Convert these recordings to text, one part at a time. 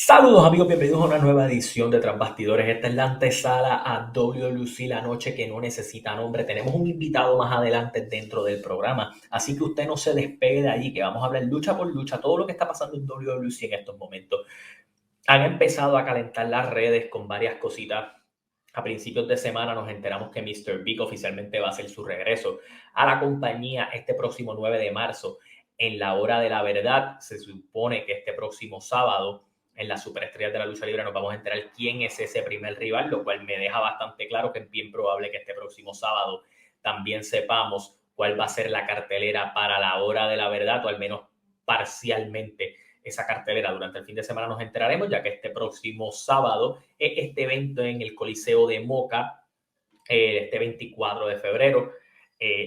Saludos amigos, bienvenidos a una nueva edición de Tras Bastidores. Esta es la antesala a WWC, la noche que no necesita nombre. Tenemos un invitado más adelante dentro del programa, así que usted no se despegue de allí, que vamos a hablar lucha por lucha, todo lo que está pasando en WWC en estos momentos. Han empezado a calentar las redes con varias cositas. A principios de semana nos enteramos que Mr. Big oficialmente va a hacer su regreso a la compañía este próximo 9 de marzo en la hora de la verdad. Se supone que este próximo sábado en las superestrellas de la lucha libre nos vamos a enterar quién es ese primer rival, lo cual me deja bastante claro que es bien probable que este próximo sábado también sepamos cuál va a ser la cartelera para la hora de la verdad, o al menos parcialmente esa cartelera. Durante el fin de semana nos enteraremos, ya que este próximo sábado es este evento en el Coliseo de Moca, este 24 de febrero,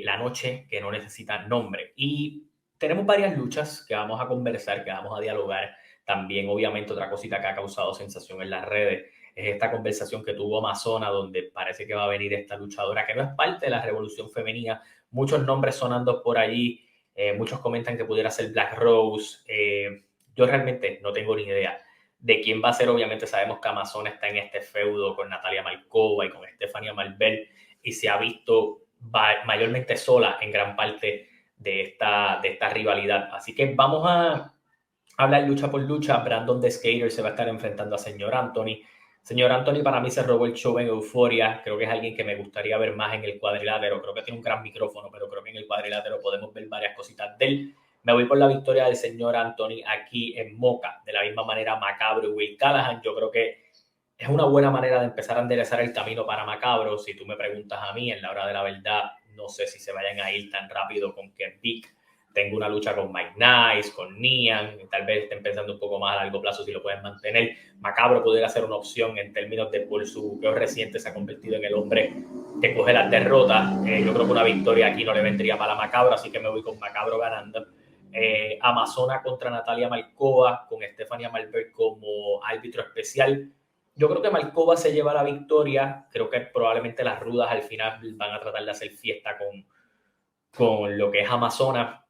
la noche que no necesita nombre. Y tenemos varias luchas que vamos a conversar, que vamos a dialogar. También, obviamente, otra cosita que ha causado sensación en las redes es esta conversación que tuvo Amazona, donde parece que va a venir esta luchadora que no es parte de la revolución femenina. Muchos nombres sonando por allí. Muchos comentan que pudiera ser Black Rose. Yo realmente no tengo ni idea de quién va a ser. Obviamente sabemos que Amazon está en este feudo con Natalia Malkova y con Estefania Marvel, y se ha visto mayormente sola en gran parte de esta rivalidad. Así que vamos a hablar lucha por lucha. Brandon the Skater se va a estar enfrentando a Señor Anthony. Señor Anthony para mí se robó el show en Euforia. Creo que es alguien que me gustaría ver más en el cuadrilátero. Creo que tiene un gran micrófono, pero creo que en el cuadrilátero podemos ver varias cositas de él. Me voy por la victoria del señor Anthony aquí en Moca. De la misma manera, Macabro y Will Callahan. Yo creo que es una buena manera de empezar a enderezar el camino para Macabro. Si tú me preguntas a mí, en la hora de la verdad, no sé si se vayan a ir tan rápido con Ken Vick. Tengo una lucha con Mike Nice, con Nian, tal vez estén pensando un poco más a largo plazo si lo pueden mantener. Macabro pudiera ser una opción en términos de por su peor reciente se ha convertido en el hombre que coge las derrotas. Yo creo que una victoria aquí no le vendría para Macabro, así que me voy con Macabro ganando. Amazona contra Natalia Malkova, con Estefania Marvel como árbitro especial. Yo creo que Malkova se lleva la victoria. Creo que probablemente las rudas al final van a tratar de hacer fiesta con lo que es Amazona.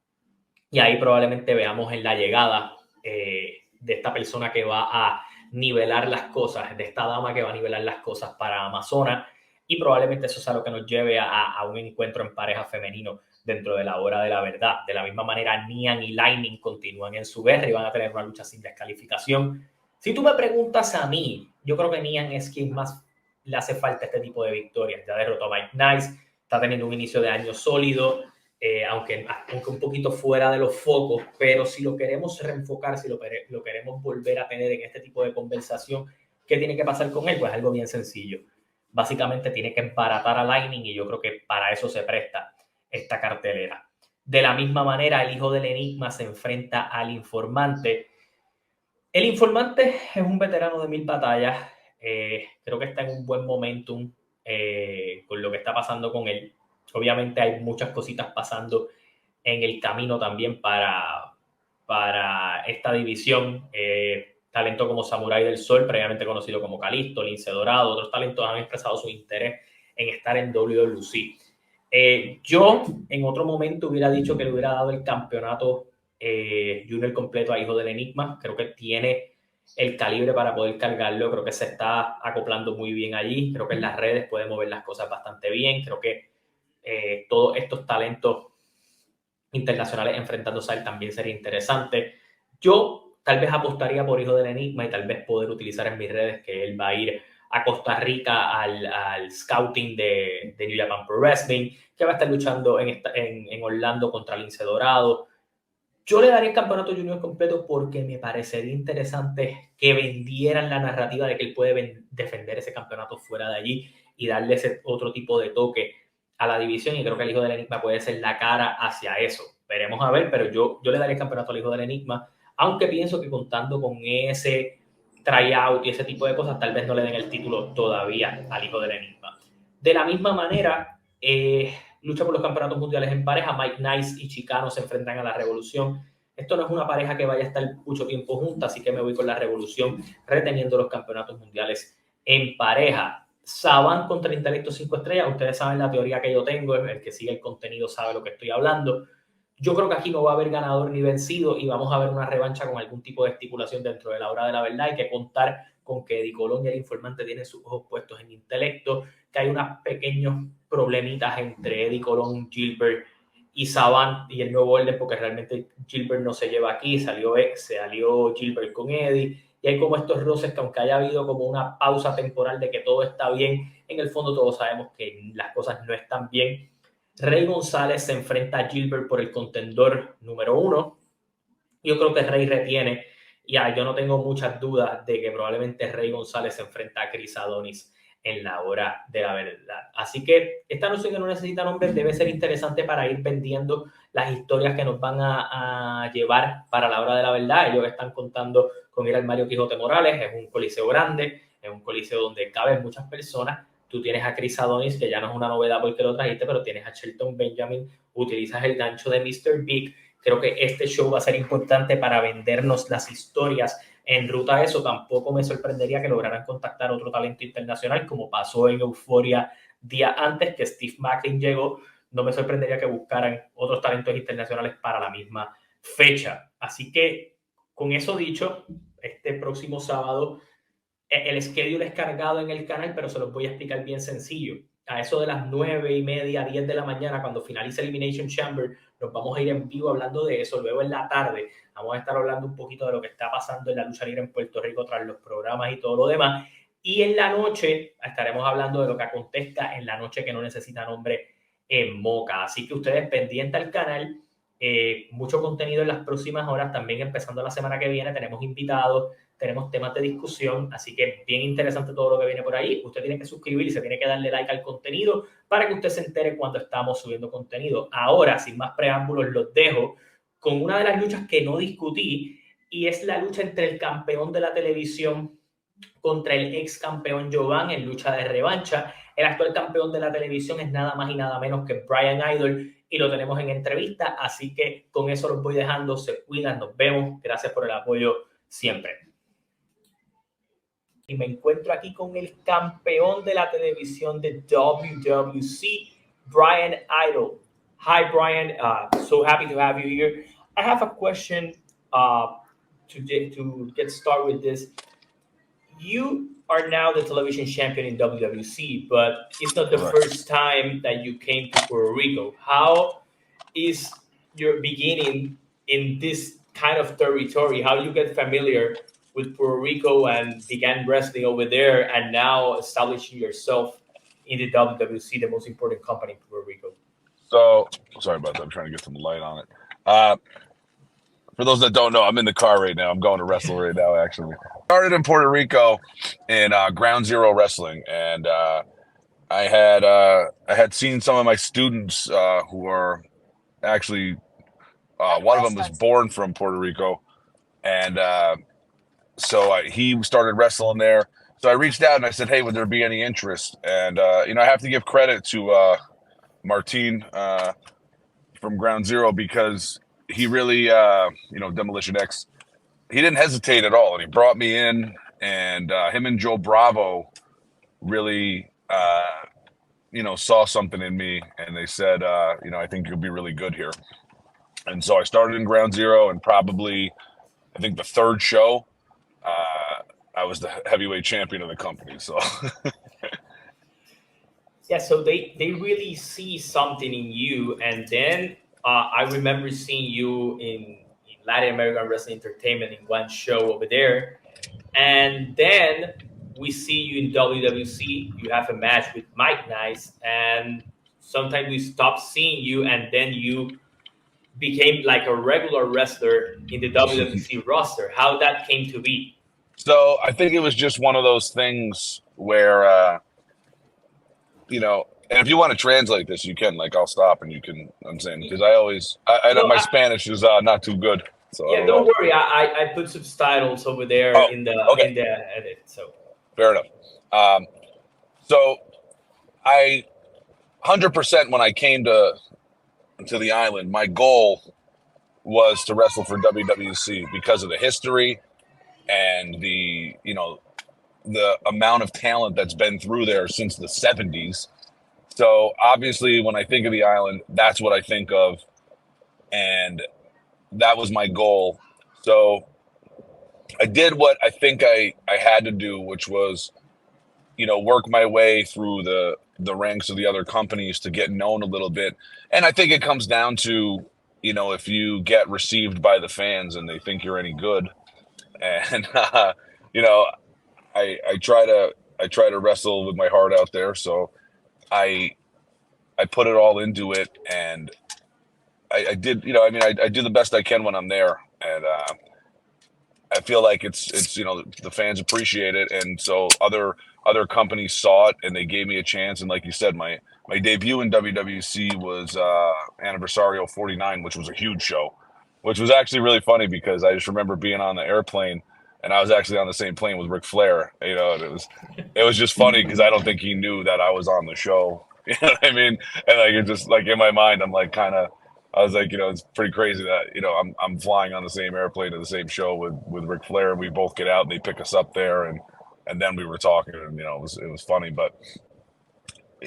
Y ahí probablemente veamos en la llegada de esta persona que va a nivelar las cosas, de esta dama que va a nivelar las cosas para Amazona. Y probablemente eso sea lo que nos lleve a un encuentro en pareja femenino dentro de la hora de la verdad. De la misma manera, Nian y Lightning continúan en su guerra y van a tener una lucha sin descalificación. Si tú me preguntas a mí, yo creo que Nian es quien más le hace falta este tipo de victorias. Ya derrotó a Mike Nice, está teniendo un inicio de año sólido, aunque un poquito fuera de los focos, pero si lo queremos reenfocar, si lo queremos volver a tener en este tipo de conversación, ¿qué tiene que pasar con él? Pues algo bien sencillo. Básicamente tiene que emparatar a Lightning, y yo creo que para eso se presta esta cartelera. De la misma manera, el hijo del enigma se enfrenta al informante. El informante es un veterano de 1000 batallas. Creo que está en un buen momentum con lo que está pasando con él. Obviamente hay muchas cositas pasando en el camino también para esta división. Talento como Samurai del Sol, previamente conocido como Calisto, Lince Dorado, otros talentos han expresado su interés en estar en WWC. Yo en otro momento hubiera dicho que le hubiera dado el campeonato junior completo a Hijo del Enigma. Creo que tiene el calibre para poder cargarlo. Creo que se está acoplando muy bien allí. Creo que en las redes puede mover las cosas bastante bien. Creo que todos estos talentos internacionales enfrentándose a él también sería interesante. Yo tal vez apostaría por Hijo del Enigma y tal vez poder utilizar en mis redes que él va a ir a Costa Rica al scouting de New Japan Pro Wrestling, que va a estar luchando en Orlando contra Lince Dorado. Yo le daría el campeonato junior completo porque me parecería interesante que vendieran la narrativa de que él puede defender ese campeonato fuera de allí y darle ese otro tipo de toque a la división, y creo que el Hijo del Enigma puede ser la cara hacia eso. Veremos a ver, pero yo le daría el campeonato al Hijo del Enigma, aunque pienso que contando con ese tryout y ese tipo de cosas, tal vez no le den el título todavía al Hijo del Enigma. De la misma manera, lucha por los campeonatos mundiales en pareja. Mike Nice y Chicano se enfrentan a la Revolución. Esto no es una pareja que vaya a estar mucho tiempo junta, así que me voy con la Revolución reteniendo los campeonatos mundiales en pareja. Saban contra el Intelecto 5 estrellas. Ustedes saben la teoría que yo tengo, el que sigue el contenido sabe lo que estoy hablando. Yo creo que aquí no va a haber ganador ni vencido y vamos a ver una revancha con algún tipo de estipulación dentro de la hora de la verdad. Hay que contar con que Eddie Colón y el informante tienen sus ojos puestos en intelecto, que hay unos pequeños problemitas entre Eddie Colón, Gilbert y Savant y el Nuevo Orden, porque realmente Gilbert no se lleva aquí, salió Gilbert con Eddie, y hay como estos roces que aunque haya habido como una pausa temporal de que todo está bien, en el fondo todos sabemos que las cosas no están bien. Rey González se enfrenta a Gilbert por el contendor número 1. Yo creo que Rey retiene. Yo no tengo muchas dudas de que probablemente Rey González se enfrenta a Chris Adonis en la hora de la verdad. Así que esta noche que no necesita nombre debe ser interesante para ir vendiendo las historias que nos van a llevar para la hora de la verdad. Ellos están contando con ir al Mario Quijote Morales, es un coliseo grande, es un coliseo donde caben muchas personas. Tú tienes a Chris Adonis, que ya no es una novedad porque lo trajiste, pero tienes a Shelton Benjamin, utilizas el gancho de Mr. Big. Creo que este show va a ser importante para vendernos las historias en ruta a eso. Tampoco me sorprendería que lograran contactar otro talento internacional, como pasó en Euphoria día antes que Steve Macklin llegó. No me sorprendería que buscaran otros talentos internacionales para la misma fecha. Así que, con eso dicho, este próximo sábado el schedule es cargado en el canal, pero se los voy a explicar bien sencillo. A eso de las 9:30, 10 de la mañana, cuando finalice Elimination Chamber, nos vamos a ir en vivo hablando de eso. Luego en la tarde vamos a estar hablando un poquito de lo que está pasando en la lucha libre en Puerto Rico tras los programas y todo lo demás. Y en la noche estaremos hablando de lo que acontezca en la noche que no necesita nombre en Moca. Así que ustedes pendientes al canal. Mucho contenido en las próximas horas. También empezando la semana que viene tenemos invitados, tenemos temas de discusión, así que bien interesante todo lo que viene por ahí. Usted tiene que suscribirse, tiene que darle like al contenido para que usted se entere cuando estamos subiendo contenido. Ahora, sin más preámbulos, los dejo con una de las luchas que no discutí, y es la lucha entre el campeón de la televisión contra el ex campeón Jovan en lucha de revancha. El actual campeón de la televisión es nada más y nada menos que Bryan Idol, y lo tenemos en entrevista, así que con eso los voy dejando. Se cuidan, nos vemos, gracias por el apoyo siempre. Y me encuentro aquí con el campeón de la televisión de WWC, Bryan Idol. Hi, Bryan. So happy to have you here. I have a question to get started with this. You are now the television champion in WWC, but it's not the first time that you came to Puerto Rico. How is your beginning in this kind of territory? How do you get familiar with Puerto Rico and began wrestling over there, and now establishing yourself in the WWC, the most important company in Puerto Rico? So, sorry about that. I'm trying to get some light on it. For those that don't know, I'm in the car right now. I'm going to wrestle right now, actually. Started in Puerto Rico in Ground Zero Wrestling, and I had seen some of my students who are actually one of them was born from Puerto Rico, and so he started wrestling there. So I reached out and I said, "Hey, would there be any interest?" And I have to give credit to Martin from Ground Zero, because he really, Demolition X, he didn't hesitate at all, and he brought me in, and him and Joe Bravo really, saw something in me, and they said, I think you'll be really good here. And so I started in Ground Zero, and probably, I think the third show, I was the heavyweight champion of the company. So. Yeah, so they really see something in you, and then I remember seeing you in Latin American Wrestling Entertainment in one show over there, and then we see you in WWC. You have a match with Mike Nice, and sometimes we stop seeing you, and then you became like a regular wrestler in the WWC roster. How that came to be? So I think it was just one of those things where, and if you want to translate this, you can. Like, I'll stop and you can. I'm saying, because I know my Spanish is not too good. So yeah, don't worry. I put subtitles over there in the edit. So fair enough. So I 100% when I came to the island, my goal was to wrestle for WWC because of the history and the amount of talent that's been through there since the 70s. So obviously when I think of the island, that's what I think of. and that was my goal. So I did what I think I had to do, which was, work my way through the ranks of the other companies to get known a little bit. And I think it comes down to, if you get received by the fans and they think you're any good. And you know, I try to wrestle with my heart out there. So I I put it all into it, and I did. I do the best I can when I'm there, and I feel like it's the fans appreciate it, and so other companies saw it and they gave me a chance. And like you said, my debut in WWC was Anniversario 49, which was a huge show, which was actually really funny because I just remember being on the airplane and I was actually on the same plane with Ric Flair, and it was just funny because I don't think he knew that I was on the show. You know what I mean? And like it just like in my mind, I'm like kind of I was like, it's pretty crazy that I'm flying on the same airplane to the same show with Ric Flair, and we both get out and they pick us up there, and then we were talking, and it was funny, but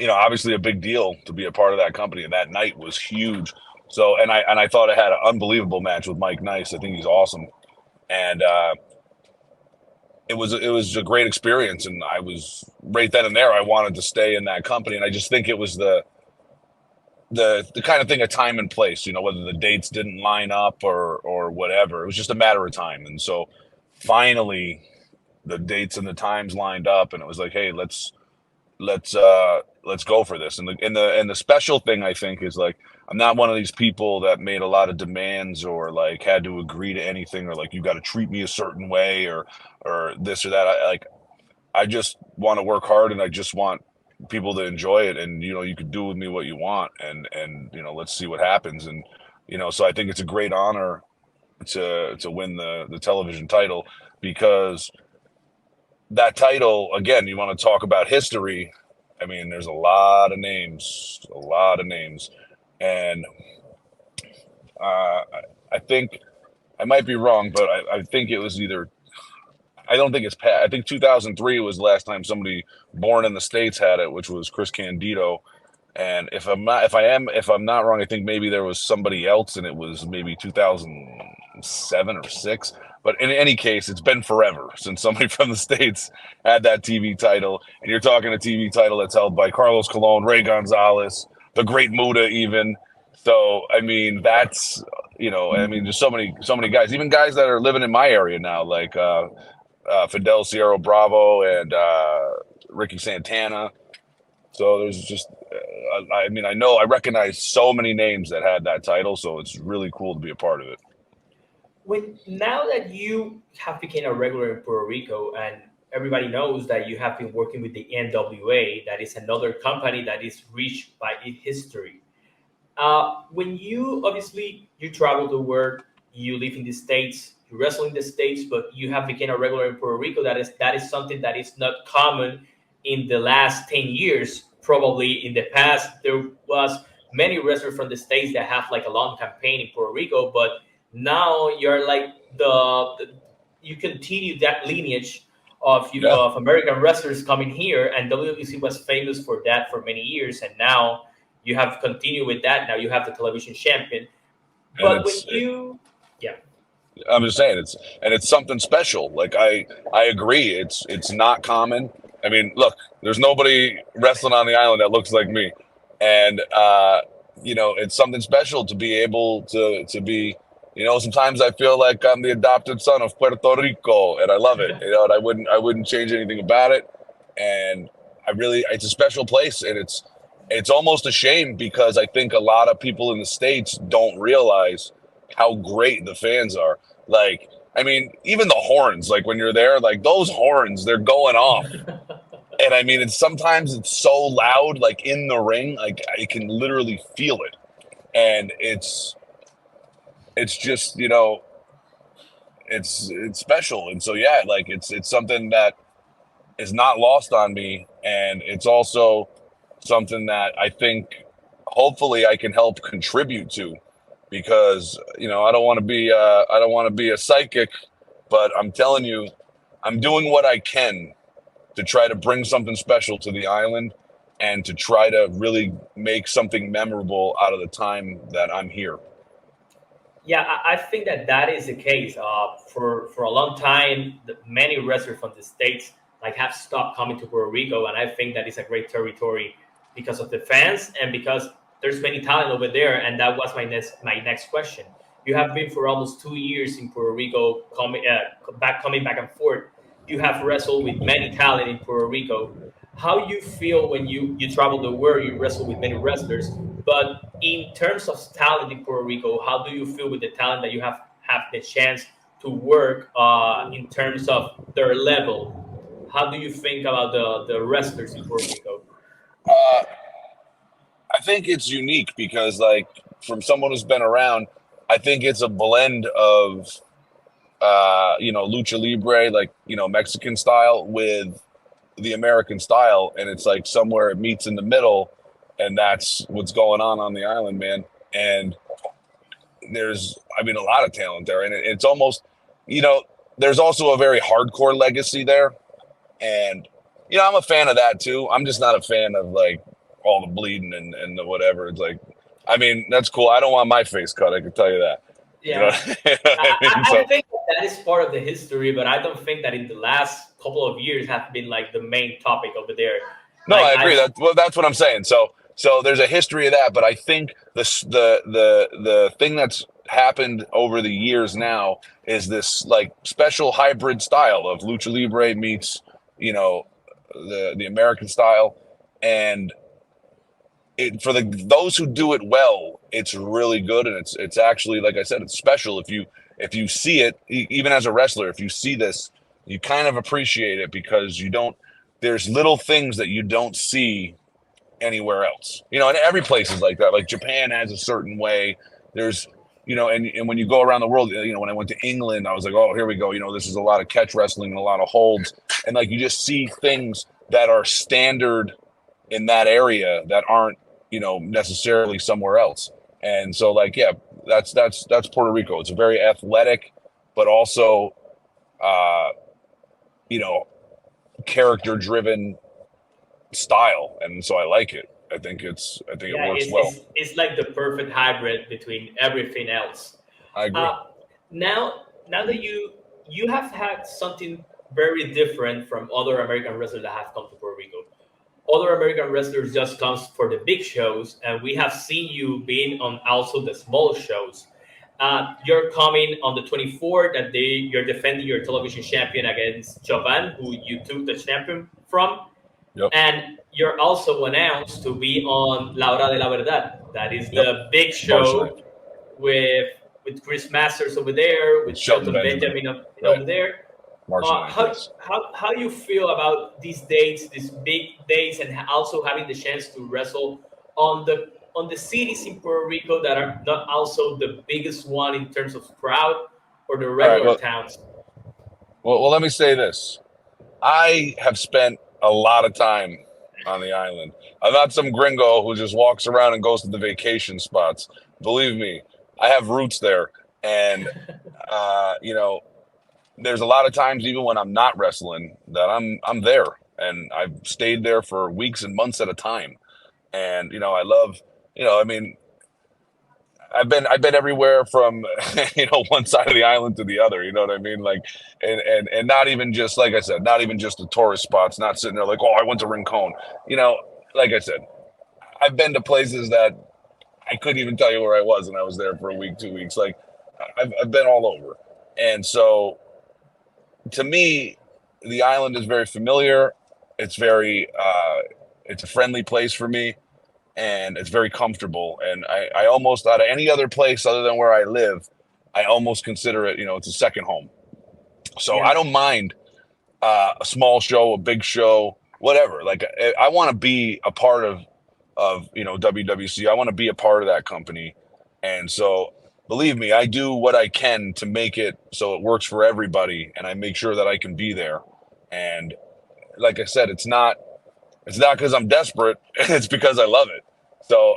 obviously a big deal to be a part of that company, and that night was huge. So and I thought I had an unbelievable match with Mike Nice. I think he's awesome, and it was a great experience, and I was right then and there. I wanted to stay in that company, and I just think it was the kind of thing, a time and place, whether the dates didn't line up or whatever. It was just a matter of time. And so finally the dates and the times lined up, and it was like, hey, let's go for this. And the special thing, I think, is like I'm not one of these people that made a lot of demands or like had to agree to anything or like you got to treat me a certain way or this or that. I just want to work hard, and I just want people to enjoy it, and you can do with me what you want, and let's see what happens. And so I think it's a great honor to win the television title, because that title, again, you want to talk about history. I mean, there's a lot of names, and I think I might be wrong, but I think it was either, I don't think it's past. I think 2003 was the last time somebody born in the States had it, which was Chris Candido. And if I'm not wrong, I think maybe there was somebody else, and it was maybe 2007 or six. But in any case, it's been forever since somebody from the States had that TV title. And you're talking a TV title that's held by Carlos Colon, Ray Gonzalez, the Great Muta, even. So I mean, that's there's so many guys, even guys that are living in my area now, like Fidel Sierra Bravo and Ricky Santana. So there's just, I recognize so many names that had that title, so it's really cool to be a part of it. Now that you have become a regular in Puerto Rico, and everybody knows that you have been working with the NWA, that is another company that is rich by its history. When you obviously you travel the world, you live in the States, you wrestle in the States, but you have become a regular in Puerto Rico. That is something that is not common in the last 10 years. Probably in the past, there was many wrestlers from the States that have like a long campaign in Puerto Rico, but now you're like you continue that lineage of Yeah. of American wrestlers coming here, and WWC was famous for that for many years, and now you have continued with that. Now you have the television champion. And But when you, yeah, I'm just saying it's something special. Like I agree. It's not common. I mean, look, there's nobody wrestling on the island that looks like me, and it's something special to be able to be. Sometimes I feel like I'm the adopted son of Puerto Rico, and I love it. And I wouldn't change anything about it. And it's a special place, and it's almost a shame because I think a lot of people in the States don't realize how great the fans are. Like, I mean, even the horns, like when you're there, like those horns, they're going off. And I mean, sometimes it's so loud, like in the ring, like I can literally feel it. And it's just, it's special. And so, yeah, like it's something that is not lost on me. And it's also something that I think hopefully I can help contribute to, because I don't want to be a psychic, but I'm telling you, I'm doing what I can to try to bring something special to the island and to try to really make something memorable out of the time that I'm here. Yeah, I think that that is the case. For a long time, many wrestlers from the states like have stopped coming to Puerto Rico, and I think that is a great territory because of the fans and because there's many talent over there. And that was my next question. You have been for almost 2 years in Puerto Rico, coming back and forth. You have wrestled with many talent in Puerto Rico. How you feel when you travel the world? You wrestle with many wrestlers, but in terms of talent in Puerto Rico, how do you feel with the talent that you have the chance to work in terms of their level? How do you think about the wrestlers in Puerto Rico? Uh, I think it's unique because, like, from someone who's been around, I think it's a blend of, lucha libre, like, Mexican style with the American style. And it's like somewhere it meets in the middle. And that's what's going on the island, man. And there's, I mean, a lot of talent there. And it's almost, you know, there's also a very hardcore legacy there. And, I'm a fan of that too. I'm just not a fan of like all the bleeding and the whatever. It's like, I mean, that's cool. I don't want my face cut. I can tell you that. You know, Yeah, you know what I mean? I So, think that is part of the history, but I don't think that in the last couple of years have been like the main topic over there. no, Like I agree. I That's what I'm saying. So there's a history of that, but I think the thing that's happened over the years now is this like special hybrid style of lucha libre meets, you know, the American style, and for those who do it well, it's really good, and it's actually, like I said, it's special. If you see it, even as a wrestler, if you see this, you kind of appreciate it because you don't. There's little things that you don't see anywhere else. And every place is like that. Like Japan has a certain way. There's, and when you go around the world, when I went to England, I was like, oh, here we go. This is a lot of catch wrestling and a lot of holds, and like you just see things that are standard in that area that aren't, necessarily somewhere else. And so, like, yeah, that's Puerto Rico. It's a very athletic, but also, uh, you know, character-driven style, and so I like it. I think it Yeah, works it's, well. it's it's like the perfect hybrid between everything else. I agree. Uh, now that you have had something very different from other American wrestlers that have come to Puerto Rico. Other American wrestlers just comes for the big shows, and we have seen you being on also the small shows. You're coming on the 24th, and you're defending your television champion against Jovan, who you took the champion from. Yep. And you're also announced to be on La Hora de la Verdad. That is Yep. the big March 9th. show with Chris Masters over there, with Shelton Shelton Benjamin. Benjamin Right. over there. March 9th. How, Yes. how you feel about these dates, these big days, and also having the chance to wrestle on the cities in Puerto Rico that are not also the biggest one in terms of crowd or the All right. regular towns? Well, let me say this. I have spent a lot of time on the island. I'm not some gringo who just walks around and goes to the vacation spots. Believe me, I have roots there, and you know, there's a lot of times even when I'm not wrestling that I'm there, and I've stayed there for weeks and months at a time. And I love, I mean, I've been everywhere from one side of the island to the other. You know what I mean? Like, and not even just, like I said, not even just the tourist spots. Not sitting there like, oh, I went to Rincon. Like I said, I've been to places that I couldn't even tell you where I was, and I was there for a week, 2 weeks. Like, I've been all over. And so, to me, the island is very familiar. It's very it's a friendly place for me, and it's very comfortable. And I almost, out of any other place other than where I live, I almost consider it, it's a second home. So I Yeah. don't mind a small show, a big show, whatever. Like, I want to be a part of WWC. I want to be a part of that company. And so, believe me, I do what I can to make it so it works for everybody, and I make sure that I can be there. And like I said, it's not because I'm desperate. It's because I love it. So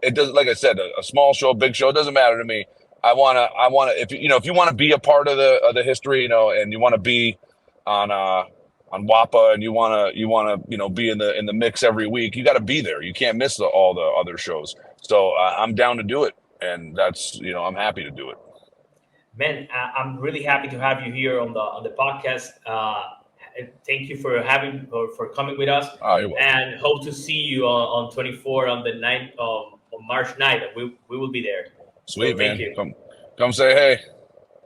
it does. Like I said, a small show, big show, it doesn't matter to me. I wanna. If you want to be a part of the history, and you want to be on WAPA, and you wanna be in the mix every week, you got to be there. You can't miss all the other shows. So I'm down to do it. and that's, I'm happy to do it. Man, I'm really happy to have you here on the podcast. Thank you for coming with us, Oh, you're welcome. and hope to see you on 24 on the 9th of March 9th. We will be there. Sweet, so man. Thank you. Come say hey.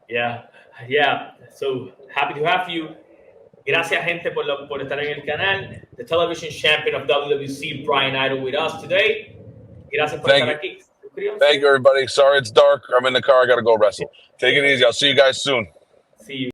Yeah. So happy to have you. Gracias, gente, por estar en el canal. The television champion of WWC, Bryan Idol, with us today. Gracias por estar aquí. Thank you, everybody. Sorry it's dark. I'm in the car. I got to go wrestle. Take it easy. I'll see you guys soon. See you.